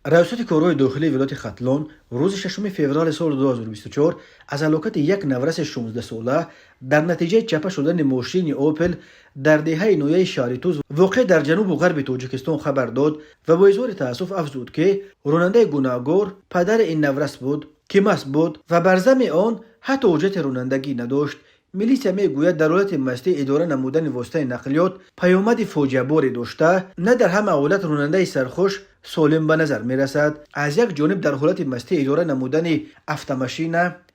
ریاست کارهای داخلی ولایت ختلان روز 6 فوریه سال 2024 از هلاکت یک نورس 16 ساله در نتیجه چپه شدن ماشین اوپل در دهه نویه شهر توز واقع در جنوب و غرب تاجیکستان خبر داد و با اظهار تأسف افزود که راننده گناهکار پدر این نورس بود که مست بود و بر ضمن آن حتی حجت رانندگی نداشت. میلیسیا میگوید در حالت مستی اداره نمودن واسطه نقلیات پیامد فاجعه باری داشته. نه در همه حالت راننده سرخوش سالم به نظر میرسد. از یک جانب در حالت مستی اداره نمودن افت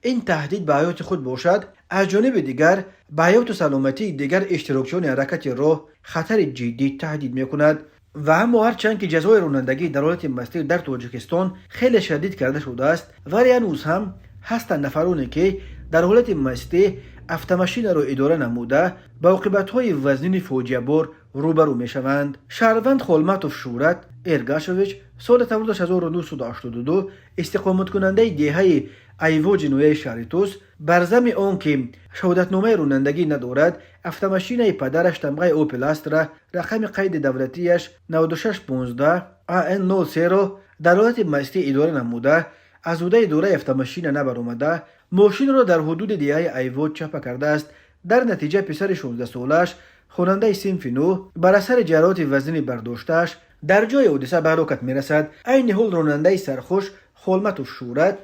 این تهدید به حیات خود باشد، از جانب دیگر به حیات و سلامتی دیگر اشتراکچیان حرکت راه خطر جدی تهدید میکند. و اما هرچند که جزای رانندگی در حالت مستی در تاجیکستان خیلی شدید کرده شده است، ولی هنوز هم هستند نفرانی که در حالت مستی افت را اداره نموده با عاقبت‌های وزنین فاجعه بار روبرو میشوند. شهروند خولماتوف شورت ارگاشویچ سال تولدش 1982 استقامت کننده دهه ایواج نویه شهر توس بر ضمن آنکه شهادتنامه رانندگی ندارد، افت پدرش تمغه اوپل است را رقم قید دولتیش 9615 AN03 را در حالت مستی اداره نموده از عهده اداره افت نبرآمده ماشین را در حدود دهه ایواج چپه کرده است. در نتیجه پسر 16 سالش خواننده صنف نو بر اثر جراحات وزنی برداشتش در جای حادثه به هلاکت میرسد. عین حال راننده سرخوش خولماتوف شورت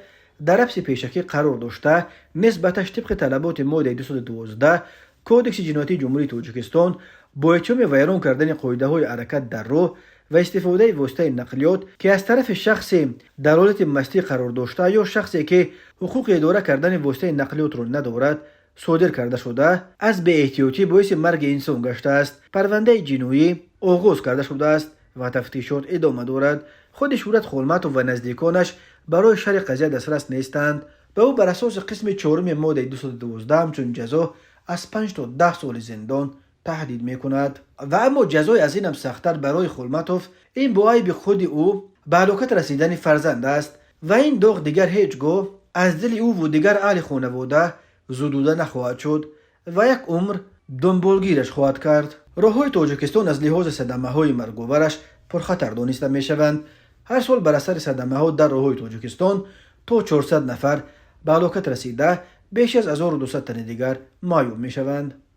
در حبس پیشکی قرار داشته نسبتش طبق طلبات ماده 212 کودکس جنایتی جمهوری تاجیکستان با اتهام ویران کردن قاعده های حرکت در راه و استفاده واسطه نقلیات که از طرف شخصی در حالت مستی قرار داشته یا شخصی که حقوق اداره کردن واسطه نقلیات را ندارد صادر کرده شده از بی احتیاطی باعث مرگ انسان گشته است. پرونده جنایی آغاز کرده شده است و تفتیشات ادامه دارد. خود شورت خولماتوف و نزدیکانش برای شرح قضیه دسترس نیستند. به او بر اساس قسم 4 ماده 212 همچون جزا از 5 تا 10 سال زندان تهدید میکند. و اما جزای از این هم سخت‌تر برای خولماتوف این با عیب خود او به هلاکت رسیدن فرزند است و این داغ دیگر هیچگاه از دل او و دیگر اهل خانواده زدوده نخواهد شد و یک عمر دنبالگیرش خواهد کرد. راههای تاجیکستان از لحاظ صدمه‌های مرگاورش پرخطر دانسته میشوند. هر سال بر اثر صدمه‌ها در راههای تاجیکستان تا 400 نفر به هلاکت رسیده بیش از 1200 تن دیگر معیوب میشوند.